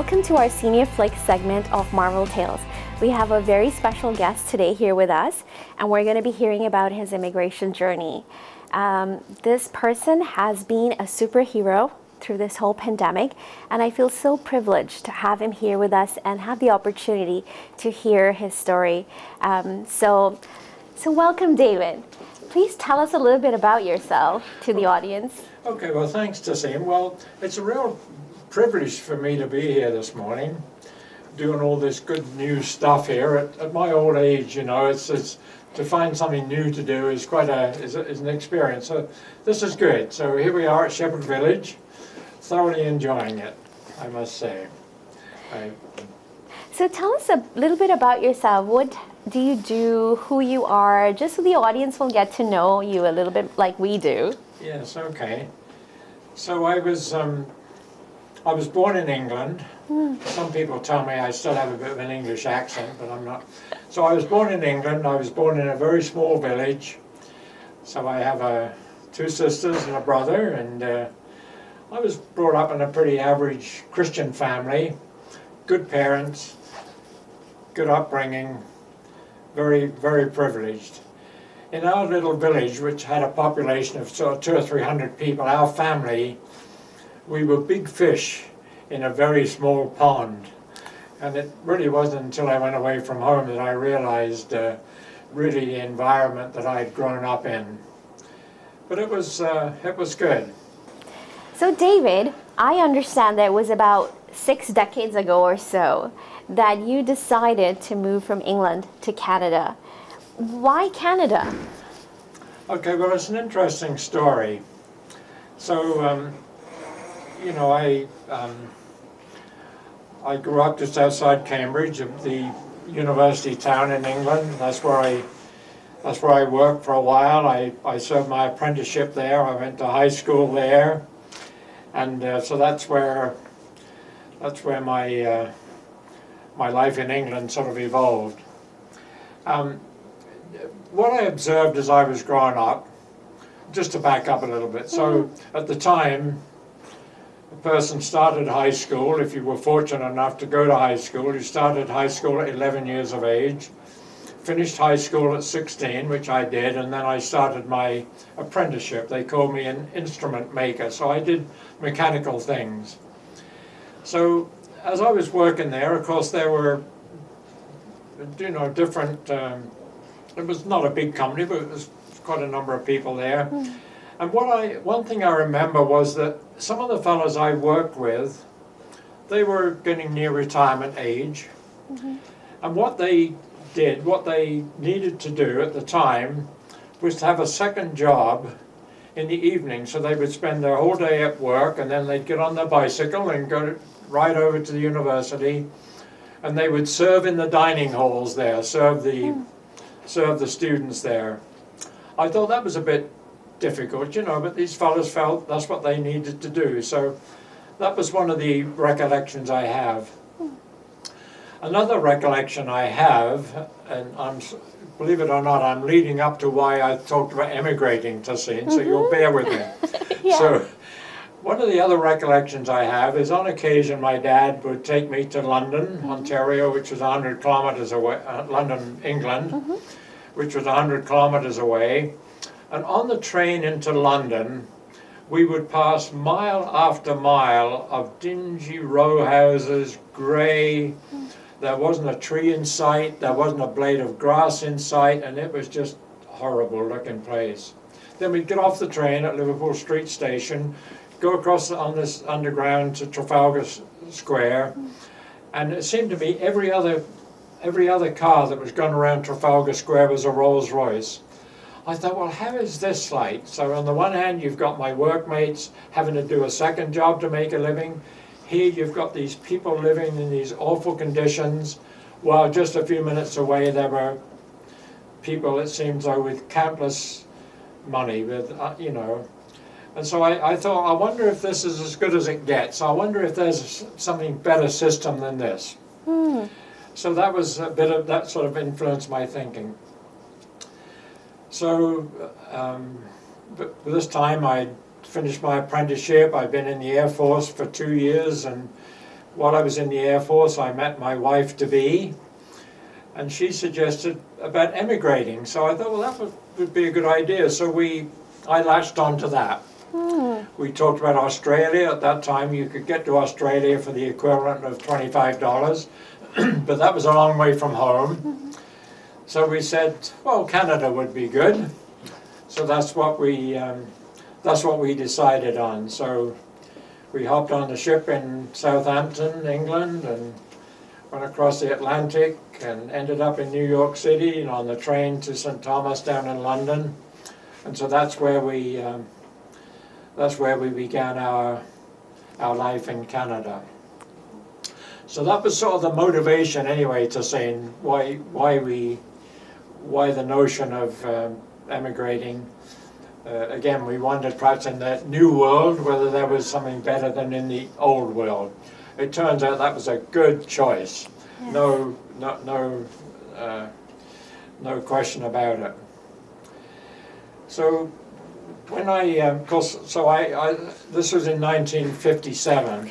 Welcome to our Senior Flick segment of Marvel Tales. We have a very special guest today here with us, and we're going to be hearing about his immigration journey. This person has been a superhero through this whole pandemic, and I feel so privileged to have him here with us and have the opportunity to hear his story. So welcome, David. Please tell us a little bit about yourself to the audience. Okay, well, thanks, Tahseen. Well, it's a real privilege for me to be here this morning, doing all this good new stuff here. At my old age, you know, it's to find something new to do is quite is an experience. So this is good. So here we are at Shepherd Village, thoroughly enjoying it, I must say. So tell us a little bit about yourself. What do you do, who you are, just so the audience will get to know you a little bit like we do. Yes, okay. So I was born in England. Some people tell me I still have a bit of an English accent, but I'm not. So I was born in England. I was born in a very small village. So I have two sisters and a brother, and I was brought up in a pretty average Christian family. Good parents, good upbringing, very, very privileged. In our little village, which had a population of sort of 200 or 300 people, our family, we were big fish in a very small pond. And it really wasn't until I went away from home that I realized really the environment that I'd grown up in. But it was good. So David, I understand that it was about 6 decades ago or so that you decided to move from England to Canada. Why Canada? Okay, well, it's an interesting story. So, you know, I grew up just outside Cambridge, the university town in England. That's where I worked for a while. I served my apprenticeship there. I went to high school there, and so that's where my life in England sort of evolved. What I observed as I was growing up, just to back up a little bit, so at the time, a person started high school. If you were fortunate enough to go to high school, you started high school at 11 years of age, finished high school at 16, which I did, and then I started my apprenticeship. They called me an instrument maker, so I did mechanical things. So as I was working there, of course, there were, you know, different, it was not a big company, but it was quite a number of people there. And one thing I remember was that some of the fellows I worked with, they were getting near retirement age. And what they did, what they needed to do at the time, was to have a second job in the evening. So they would spend their whole day at work, and then they'd get on their bicycle and go right over to the university, and they would serve in the dining halls there, serve the students there. I thought that was a bit difficult, you know, but these fellows felt that's what they needed to do. So that was one of the recollections I have. Another recollection I have, and believe it or not, I'm leading up to why I talked about emigrating, Tahseen, so you'll bear with me. Yeah. So one of the other recollections I have is on occasion my dad would take me to London, Ontario, which was 100 kilometers away, London, England, which was 100 kilometers away. And on the train into London, we would pass mile after mile of dingy row houses, grey. There wasn't a tree in sight, there wasn't a blade of grass in sight, and it was just a horrible looking place. Then we'd get off the train at Liverpool Street Station, go across on this underground to Trafalgar Square, and it seemed to me every other car that was going around Trafalgar Square was a Rolls Royce. I thought, well, how is this like? So on the one hand, you've got my workmates having to do a second job to make a living. Here you've got these people living in these awful conditions, while just a few minutes away there were people, it seems though, with countless money, with, you know. And so I thought, I wonder if this is as good as it gets. I wonder if there's something better system than this. So that was a bit of, that sort of influenced my thinking. So but this time I finished my apprenticeship. I'd been in the Air Force for 2 years and while I was in the Air Force, I met my wife-to-be, and she suggested about emigrating. So I thought, well, that would be a good idea. So I latched onto that. We talked about Australia. At that time, you could get to Australia for the equivalent of $25, but that was a long way from home. So we said, well, Canada would be good. So that's what we decided on. So we hopped on the ship in Southampton, England, and went across the Atlantic and ended up in New York City and on the train to St. Thomas down in London. And so that's where we began our life in Canada. So that was sort of the motivation anyway, Tahseen, why the notion of emigrating. Again, we wondered perhaps in the new world whether there was something better than in the old world. It turns out that was a good choice. Yes. No question about it. So when of course, this was in 1957.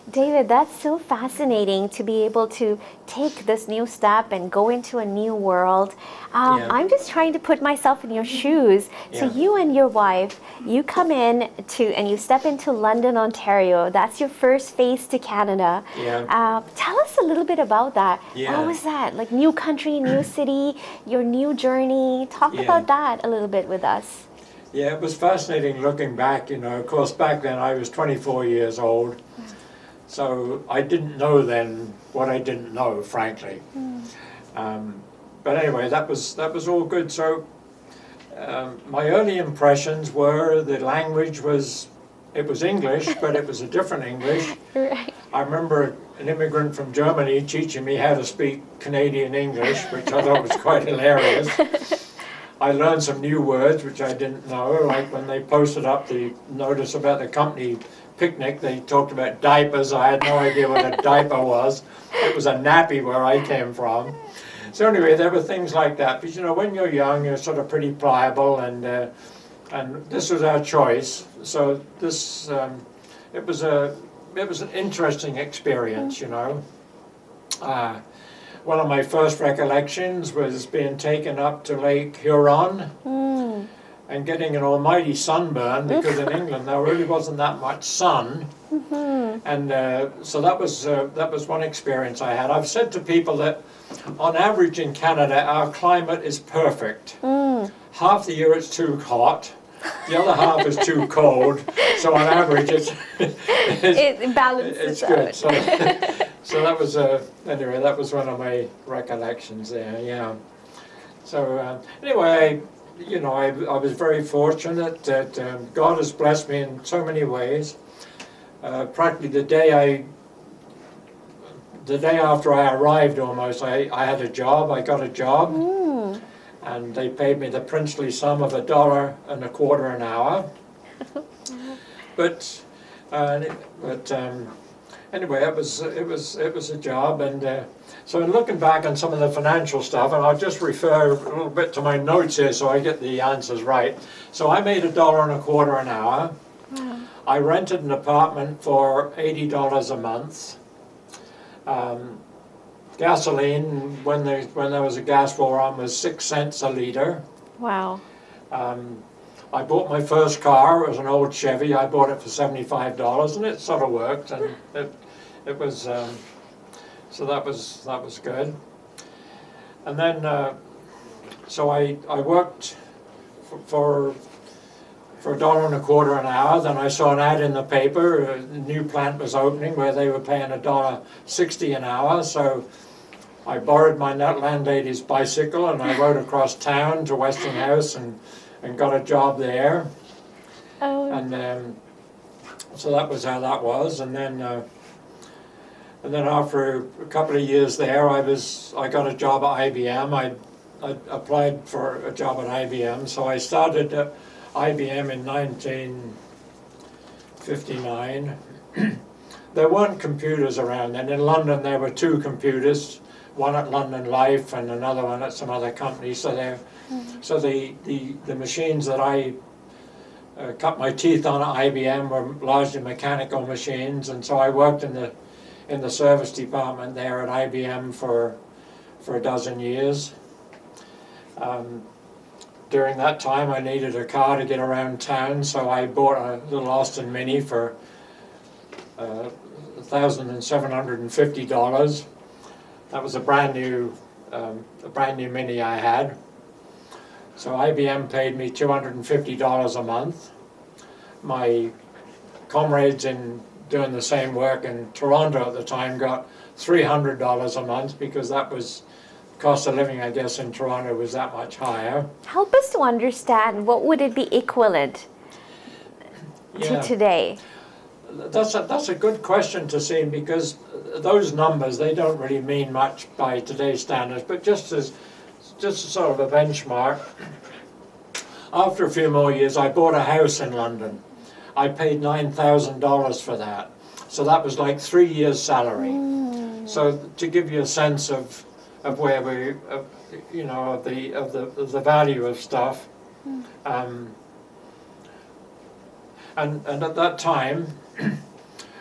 David, that's so fascinating to be able to take this new step and go into a new world. I'm just trying to put myself in your shoes. So you and your wife, you come in and you step into London, Ontario. That's your first phase to Canada. Tell us a little bit about that. What was that? Like new country, new city, your new journey. Talk about that a little bit with us. Yeah, it was fascinating looking back. Of course, back then I was 24 years old. So I didn't know then what I didn't know, frankly. But anyway, that was all good. So my early impressions were the language was English, but it was a different English. Right. I remember an immigrant from Germany teaching me how to speak Canadian English, which I thought was quite hilarious. I learned some new words which I didn't know, like when they posted up the notice about the company picnic, they talked about diapers. I had no idea what a diaper was. It was a nappy where I came from. So anyway, there were things like that. But when you're young, you're sort of pretty pliable, and this was our choice. So this it was an interesting experience. One of my first recollections was being taken up to Lake Huron. And getting an almighty sunburn, because in England there really wasn't that much sun. And so that was one experience I had. I've said to people that on average in Canada our climate is perfect. Half the year it's too hot, the other half is too cold, so on average it balances good. out. So that was anyway, that was one of my recollections there. So anyway, I was very fortunate that God has blessed me in so many ways. Practically the day after I arrived almost, I had a job. I got a job, and they paid me the princely sum of $1.25 an hour. But anyway, it was a job, and so in looking back on some of the financial stuff, and I'll just refer a little bit to my notes here so I get the answers right. So I made $1.25 an hour. Wow. I rented an apartment for $80 a month. Gasoline, when there was a gas war on, was 6 cents a liter. Wow. I bought my first car. It was an old Chevy. I bought it for $75, and it sort of worked, and it was. So that was good. And then, so I worked for $1.25 an hour. Then I saw an ad in the paper. A new plant was opening where they were paying $1.60 an hour. So I borrowed my landlady's bicycle and I rode across town to Westinghouse and got a job there. Oh. And so that was how that was. And then after a couple of years there, I got a job at IBM. I applied for a job at IBM, so I started at IBM in 1959. There weren't computers around then. In London there were 2 computers, one at London Life and another one at some other company. So the machines that I cut my teeth on at IBM were largely mechanical machines, and so I worked in in the service department there at IBM for a dozen years. During that time I needed a car to get around town, so I bought a little Austin Mini for $1,750. That was a brand new Mini I had. So IBM paid me $250 a month. My comrades in doing the same work in Toronto at the time got $300 a month, because that was cost of living, I guess, in Toronto was that much higher. Help us to understand, what would it be equivalent to today? That's a good question, Tahseen, because those numbers, they don't really mean much by today's standards, but just as sort of a benchmark, after a few more years I bought a house in London. I paid $9,000 for that, so that was like 3 years' salary. So to give you a sense of where we, you know, of the value of stuff, and at that time,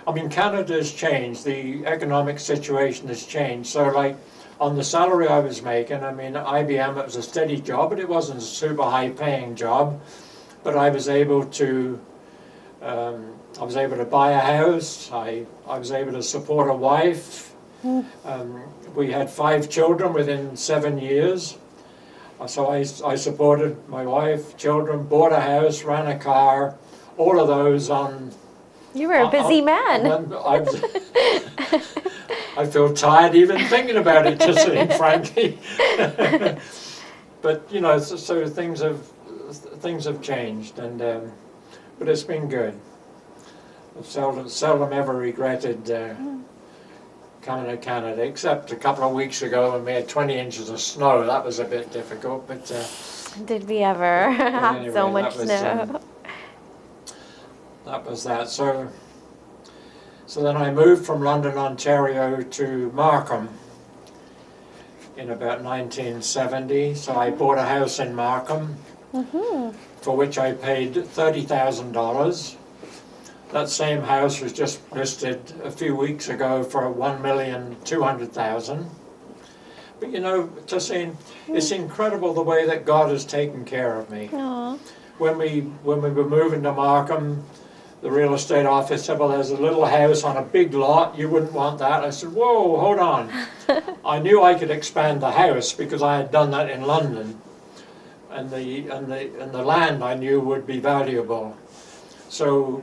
I mean, Canada's changed. The economic situation has changed. So, like, on the salary I was making, I mean, IBM, it was a steady job, but it wasn't a super high-paying job. But I was able to buy a house. I was able to support a wife. We had 5 children within 7 years. So I supported my wife, children, bought a house, ran a car, all of those on... You were a busy man. I feel tired even thinking about it, Tahseen, frankly. But, you know, so things have changed, and but it's been good. I've seldom ever regretted coming to Canada, except a couple of weeks ago when we had 20 inches of snow. That was a bit difficult, but... Did we ever have anyway, so much snow? That was that. So then I moved from London, Ontario to Markham in about 1970. So I bought a house in Markham, for which I paid $30,000. That same house was just listed a few weeks ago for $1,200,000. But you know, Tahseen, it's incredible the way that God has taken care of me. Aww. When we were moving to Markham, the real estate office said, well, there's a little house on a big lot, you wouldn't want that. I said, whoa, hold on. I knew I could expand the house because I had done that in London. And the land I knew would be valuable. So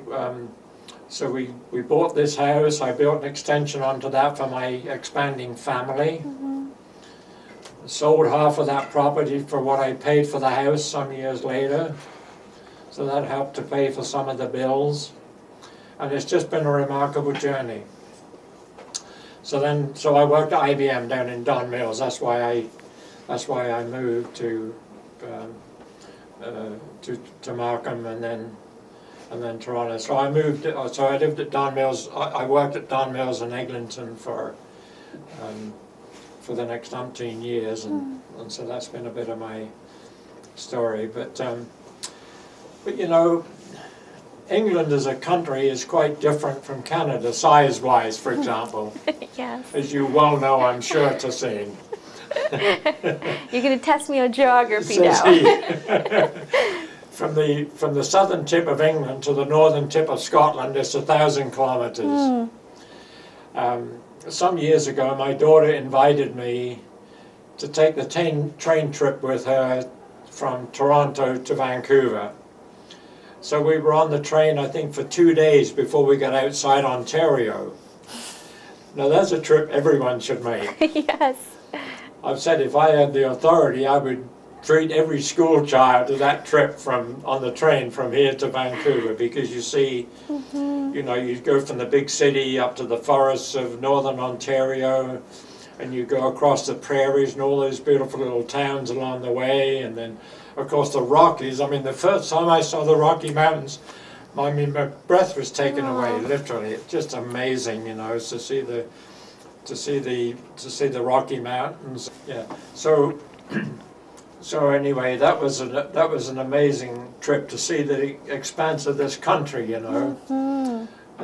we bought this house. I built an extension onto that for my expanding family. Sold half of that property for what I paid for the house some years later. So that helped to pay for some of the bills. And it's just been a remarkable journey. So I worked at IBM down in Don Mills. That's why I moved to Markham and then Toronto. So I moved. So I lived at Don Mills. I worked at Don Mills in Eglinton for the next umpteen years, and so that's been a bit of my story. But you know, England as a country is quite different from Canada, size-wise, for example. Yes. As you well know, I'm sure, Tahseen. You're going to test me on geography now. From the southern tip of England to the northern tip of Scotland, it's 1,000 kilometres. Some years ago, my daughter invited me to take the train trip with her from Toronto to Vancouver. So we were on the train, I think, for 2 days before we got outside Ontario. Now that's a trip everyone should make. Yes. I've said if I had the authority, I would treat every school child to that trip on the train from here to Vancouver, because you see, you know, you go from the big city up to the forests of northern Ontario, and you go across the prairies and all those beautiful little towns along the way, and then of course the Rockies. I mean, the first time I saw the Rocky Mountains, I mean, my breath was taken away, literally. It's just amazing, you know, to see the Rocky Mountains. Yeah. So anyway, that was an amazing trip to see the expanse of this country, you know.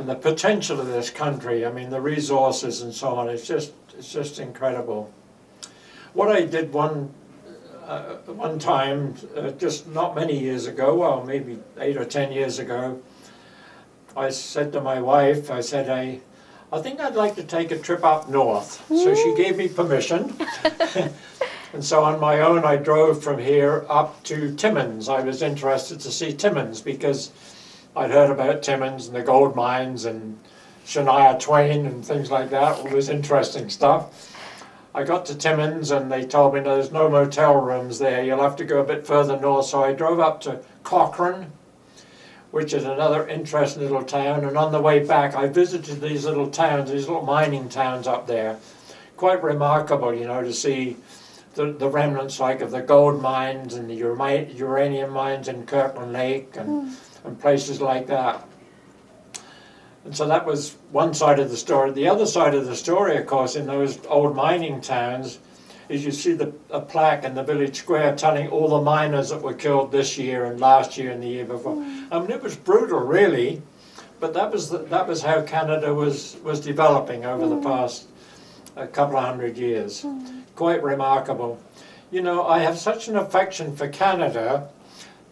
the potential of this country. I mean, the resources and so on. It's just incredible. What I did one time, just not many years ago, well, maybe 8 or 10 years ago, I said to my wife, I said, I think I'd like to take a trip up north. So she gave me permission. And so on my own, I drove from here up to Timmins. I was interested to see Timmins because I'd heard about Timmins and the gold mines and Shania Twain and things like that, all this interesting stuff. I got to Timmins and they told me there's no motel rooms there, you'll have to go a bit further north. So I drove up to Cochrane, which is another interesting little town, and on the way back I visited these little towns, these little mining towns up there. Quite remarkable, you know, to see the remnants like of the gold mines and the uranium mines in Kirkland Lake and places like that. And so that was one side of the story. The other side of the story, of course, in those old mining towns, is you see a plaque in the village square telling all the miners that were killed this year and last year and the year before. I mean, it was brutal, really, but that was how Canada was developing over the past couple of hundred years. Quite remarkable. You know, I have such an affection for Canada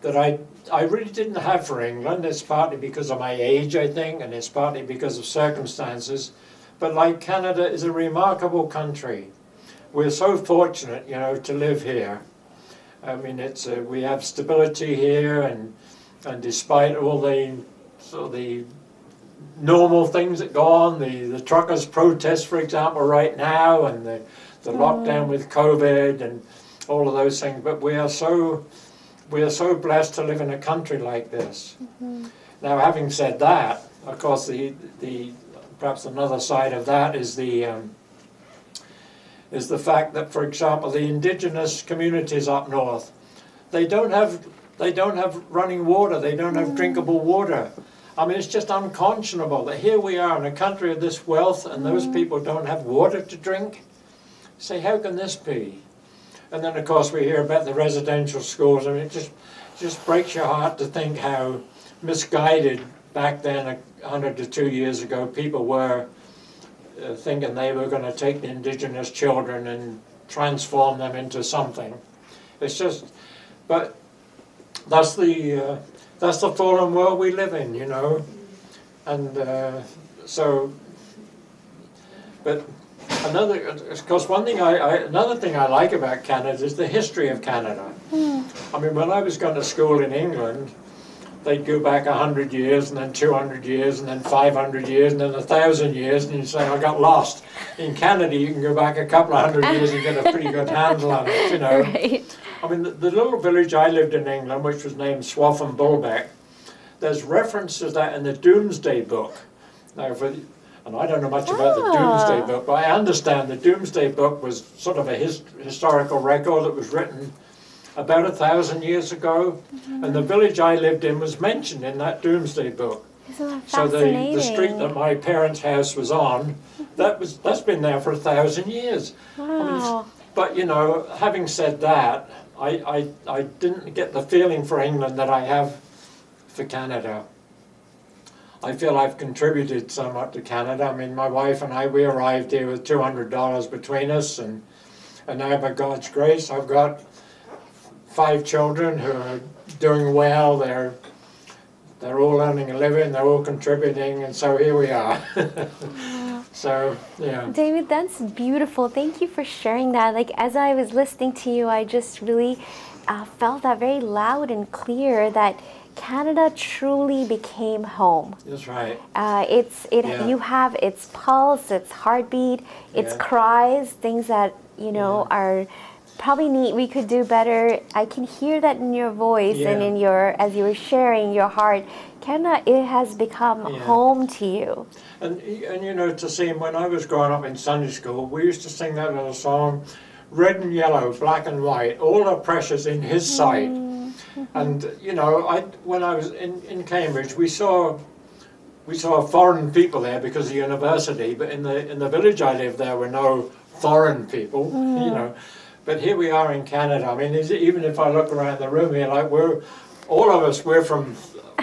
that I really didn't have for England. It's partly because of my age, I think, and it's partly because of circumstances. But like Canada is a remarkable country. We're so fortunate, you know, to live here. I mean, we have stability here, and despite all the normal things that go on, the truckers' protests, for example, right now, and the lockdown with COVID and all of those things, but we are so blessed to live in a country like this. Now, having said that, of course, perhaps another side of that is the fact that, for example, the indigenous communities up north, they don't have running water, they don't have drinkable water. I mean, it's just unconscionable that here we are in a country of this wealth and those people don't have water to drink. Say, how can this be? And then, of course, we hear about the residential schools. I mean, it just breaks your heart to think how misguided back then, 100 to 2 years ago, people were thinking they were going to take the indigenous children and transform them into something. It's just, but that's the fallen world we live in, you know. And but of course, another thing I like about Canada is the history of Canada. I mean, when I was going to school in England, they'd go back 100 years, and then 200 years, and then 500 years, and then 1,000 years, and you'd say, I got lost. In Canada, you can go back a couple of hundred years and get a pretty good handle on it, you know. Right. I mean, the little village I lived in England, which was named Swaffham Bulbeck, there's reference to that in the Doomsday Book. Now, and I don't know much about the Doomsday Book, but I understand the Doomsday Book was sort of a historical record that was written about 1,000 years ago, and the village I lived in was mentioned in that Doomsday Book. Isn't that so fascinating? the street that my parents' house was on, that's been there for 1,000 years. Wow. I mean, but you know, having said that, I didn't get the feeling for England that I have for Canada. I feel I've contributed somewhat to Canada. I mean, my wife and we arrived here with $200 between us, and now by God's grace, I've got 5 children who are doing well. They're all earning a living, they're all contributing, and so here we are. So, yeah. David, that's beautiful. Thank you for sharing that. Like, as I was listening to you, I just really felt that very loud and clear that Canada truly became home. That's right. You have its pulse, its heartbeat, its cries, things that, you know, are probably neat. We could do better. I can hear that in your voice and in as you were sharing your heart. Canada, it has become home to you. And you know, Tahseen, when I was growing up in Sunday school, we used to sing that little song, red and yellow, black and white, all are precious in His sight. And you know, when I was in Cambridge, we saw foreign people there because of the university, but in the village I lived, there were no foreign people, you know. But here we are in Canada. I mean, even if I look around the room here, like we're from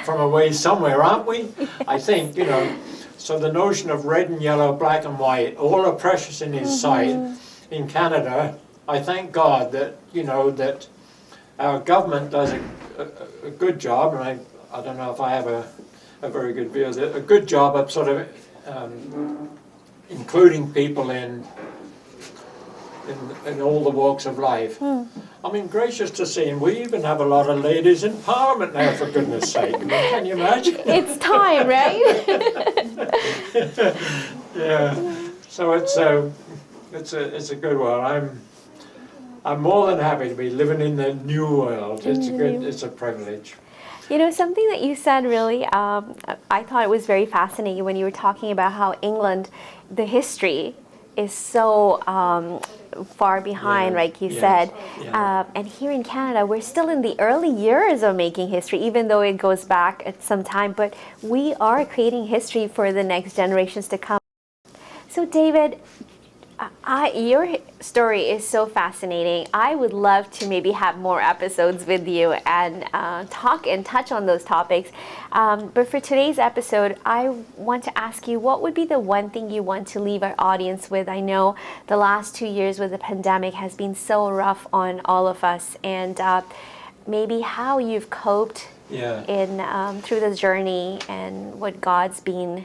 away somewhere, aren't we? I think, you know. So the notion of red and yellow, black and white, all are precious in His sight. In Canada, I thank God that, that our government does a good job, and I don't know if I have a very good view of it, a good job of sort of including people in all the walks of life. I mean, gracious to see, and we even have a lot of ladies in Parliament now, for goodness sake. I mean, can you imagine? It's time, right? Yeah. So it's a good one. I'm more than happy to be living in the new world. It's a privilege. Something that you said really, I thought it was very fascinating when you were talking about how England, the history is so far behind, like you said. Yeah. And here in Canada, we're still in the early years of making history, even though it goes back at some time. But we are creating history for the next generations to come. So David, your story is so fascinating. I would love to maybe have more episodes with you and talk and touch on those topics. But for today's episode, I want to ask you, what would be the one thing you want to leave our audience with? I know the last 2 years with the pandemic has been so rough on all of us, and maybe how you've coped in through this journey, and what God's been,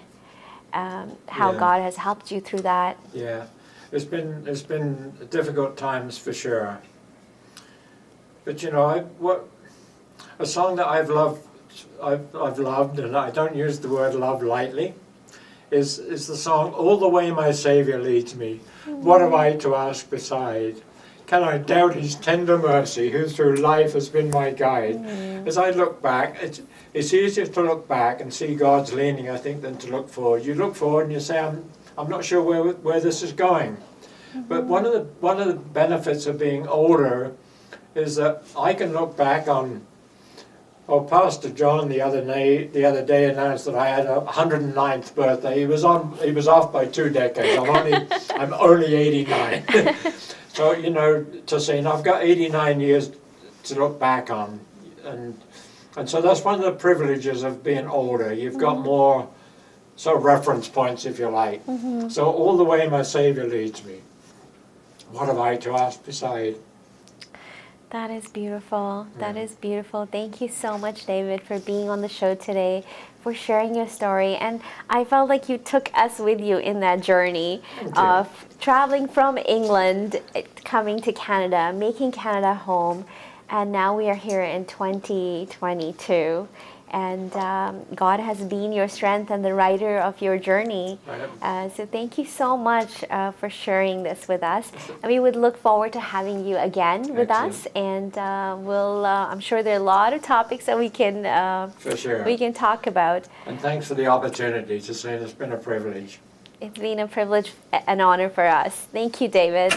how God has helped you through that. Yeah. It's been difficult times for sure, but a song that I've loved, and I don't use the word love lightly, is the song "All the Way My Saviour Leads Me. What have I to ask beside? Can I doubt His tender mercy, who through life has been my guide?" As I look back, it's easier to look back and see God's leaning, I think, than to look forward. You look forward and you say, I'm not sure where this is going. But one of the benefits of being older is that I can look back on. Pastor John the other day announced that I had a 109th birthday. He was off by 2 decades. I'm only 89. So Tahseen, I've got 89 years to look back on, and so that's one of the privileges of being older. You've got more. So reference points, if you like. So all the way my Saviour leads me. What have I to ask beside? That is beautiful. That is beautiful. Thank you so much, David, for being on the show today, for sharing your story. And I felt like you took us with you in that journey of traveling from England, coming to Canada, making Canada home. And now we are here in 2022. And God has been your strength and the writer of your journey. So thank you so much for sharing this with us. And we would look forward to having you again with us. And I'm sure there are a lot of topics that we can talk about. And thanks for the opportunity to say it's been a privilege. It's been a privilege, an honor for us. Thank you, David.